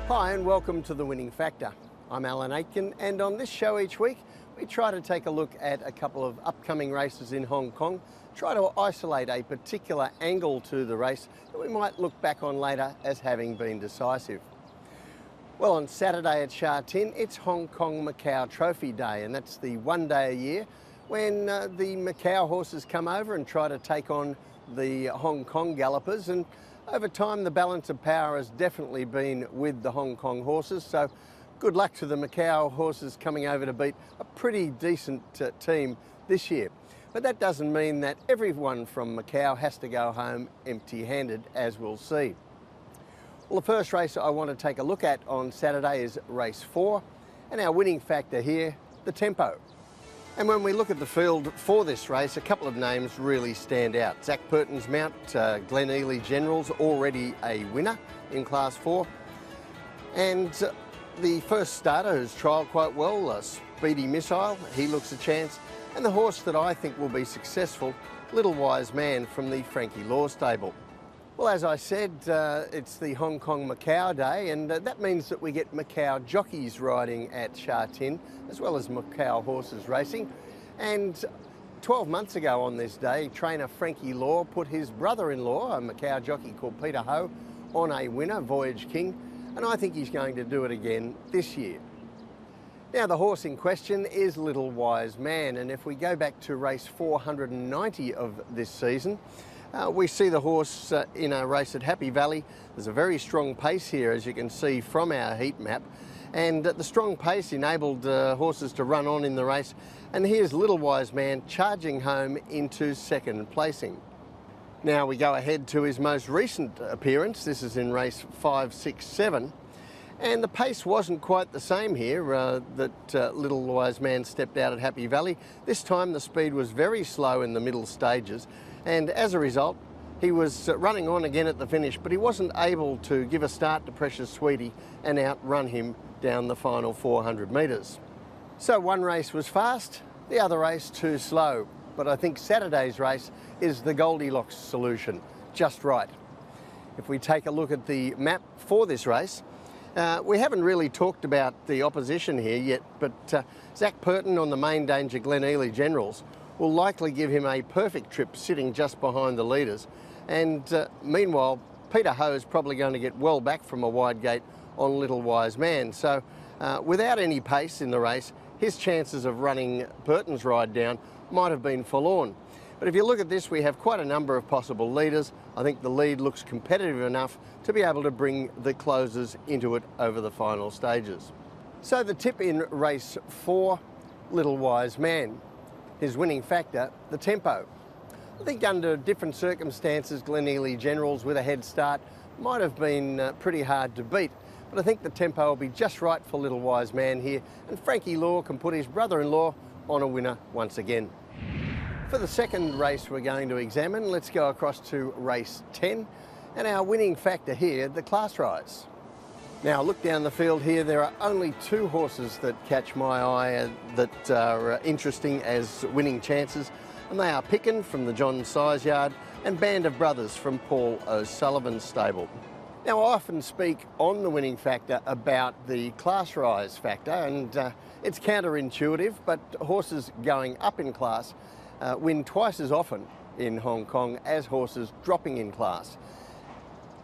Hi and welcome to The Winning Factor. I'm Alan Aitken, and on this show each week we try to take a look at a couple of upcoming races in Hong Kong, try to isolate a particular angle to the race that we might look back on later as having been decisive. Well, on Saturday at Sha Tin, it's Hong Kong Macau Trophy Day, and that's the one day a year when the Macau horses come over and try to take on the Hong Kong gallopers. And over time, the balance of power has definitely been with the Hong Kong horses, so good luck to the Macau horses coming over to beat a pretty decent team this year. But that doesn't mean that everyone from Macau has to go home empty-handed, as we'll see. Well, the first race I want to take a look at on Saturday is race 4, and our winning factor here, the tempo. And when we look at the field for this race, a couple of names really stand out. Zac Purton's mount, Glen Ely Generals, already a winner in Class 4. And the first starter who's trialled quite well, Speedy Missile, he looks a chance. And the horse that I think will be successful, Little Wise Man from the Frankie Law stable. Well, as I said, it's the Hong Kong Macau Day, and that means that we get Macau jockeys riding at Sha Tin, as well as Macau horses racing. And 12 months ago on this day, trainer Frankie Law put his brother-in-law, a Macau jockey called Peter Ho, on a winner, Voyage King, and I think he's going to do it again this year. Now, the horse in question is Little Wise Man, and if we go back to race 490 of this season, we see the horse in a race at Happy Valley. There's a very strong pace here, as you can see from our heat map, and the strong pace enabled horses to run on in the race. And here's Little Wise Man charging home into second placing. Now we go ahead to his most recent appearance. This is in race 5, 6, 7. And the pace wasn't quite the same here that Little Wise Man stepped out at Happy Valley. This time the speed was very slow in the middle stages, and as a result he was running on again at the finish, but he wasn't able to give a start to Precious Sweetie and outrun him down the final 400 metres. So one race was fast, the other race too slow, but I think Saturday's race is the Goldilocks solution, just right. If we take a look at the map for this race, we haven't really talked about the opposition here yet, but Zac Purton on the main danger Glen Ely Generals will likely give him a perfect trip sitting just behind the leaders. And meanwhile, Peter Ho is probably going to get well back from a wide gate on Little Wise Man. So without any pace in the race, his chances of running Purton's ride down might have been forlorn. But if you look at this, we have quite a number of possible leaders. I think the lead looks competitive enough to be able to bring the closers into it over the final stages. So the tip in race 4, Little Wise Man. His winning factor, the tempo. I think under different circumstances, Glen Ely Generals with a head start might have been pretty hard to beat, but I think the tempo will be just right for Little Wise Man here, and Frankie Law can put his brother-in-law on a winner once again. For the second race we're going to examine, let's go across to race 10, and our winning factor here, the Class Rise. Now look down the field here, there are only 2 horses that catch my eye that are interesting as winning chances, and they are Pickin from the John Size Yard and Band of Brothers from Paul O'Sullivan's stable. Now I often speak on the winning factor about the Class Rise factor, and it's counterintuitive, but horses going up in class win twice as often in Hong Kong as horses dropping in class.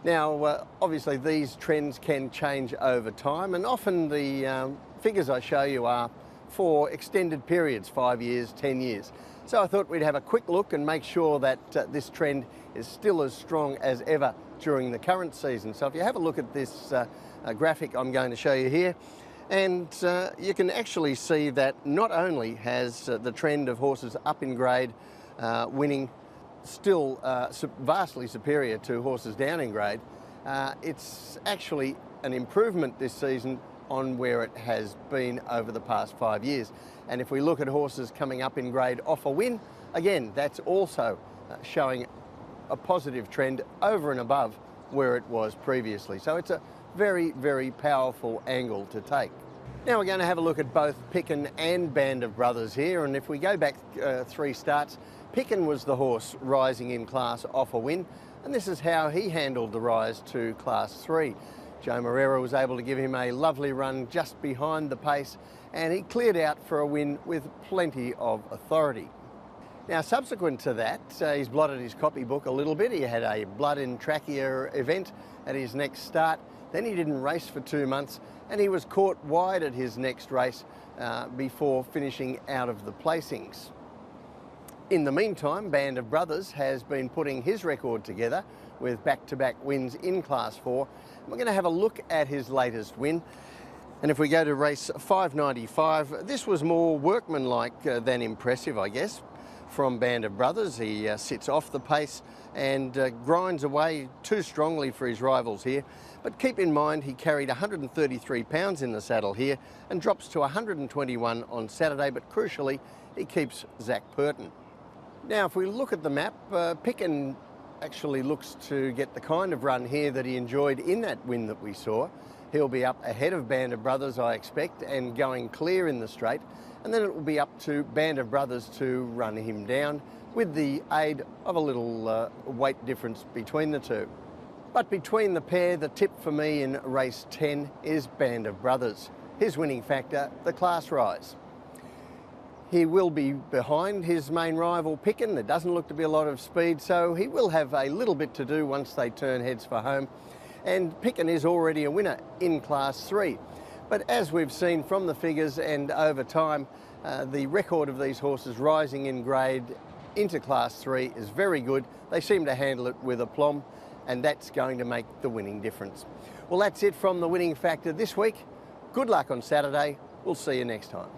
Now, obviously these trends can change over time, and often the figures I show you are for extended periods, 5 years, 10 years. So I thought we'd have a quick look and make sure that this trend is still as strong as ever during the current season. So if you have a look at this graphic I'm going to show you here, and you can actually see that not only has the trend of horses up in grade winning still vastly superior to horses down in grade, it's actually an improvement this season on where it has been over the past 5 years. And if we look at horses coming up in grade off a win, again, that's also showing a positive trend over and above where it was previously. So it's a very, very powerful angle to take. Now we're going to have a look at both Pickin and Band of Brothers here, and if we go back 3 starts, Pickin was the horse rising in class off a win, and this is how he handled the rise to Class 3. Joe Moreira was able to give him a lovely run just behind the pace, and he cleared out for a win with plenty of authority. Now, subsequent to that, he's blotted his copybook a little bit. He had a blood in trachea event at his next start. Then he didn't race for 2 months, and he was caught wide at his next race before finishing out of the placings. In the meantime, Band of Brothers has been putting his record together with back-to-back wins in Class 4. We're going to have a look at his latest win. And if we go to race 595, this was more workmanlike than impressive, I guess, from Band of Brothers. He sits off the pace and grinds away too strongly for his rivals here. But keep in mind, he carried 133 pounds in the saddle here and drops to 121 on Saturday, but crucially, he keeps Zach Purton. Now, if we look at the map, Picken actually looks to get the kind of run here that he enjoyed in that win that we saw. He'll be up ahead of Band of Brothers, I expect, and going clear in the straight. And then it will be up to Band of Brothers to run him down with the aid of a little weight difference between the two. But between the pair, the tip for me in race 10 is Band of Brothers. His winning factor, the class rise. He will be behind his main rival Picken. There doesn't look to be a lot of speed, so he will have a little bit to do once they turn heads for home. And Picken is already a winner in Class 3. But as we've seen from the figures and over time, the record of these horses rising in grade into Class 3 is very good. They seem to handle it with aplomb, and that's going to make the winning difference. Well, that's it from the winning factor this week. Good luck on Saturday. We'll see you next time.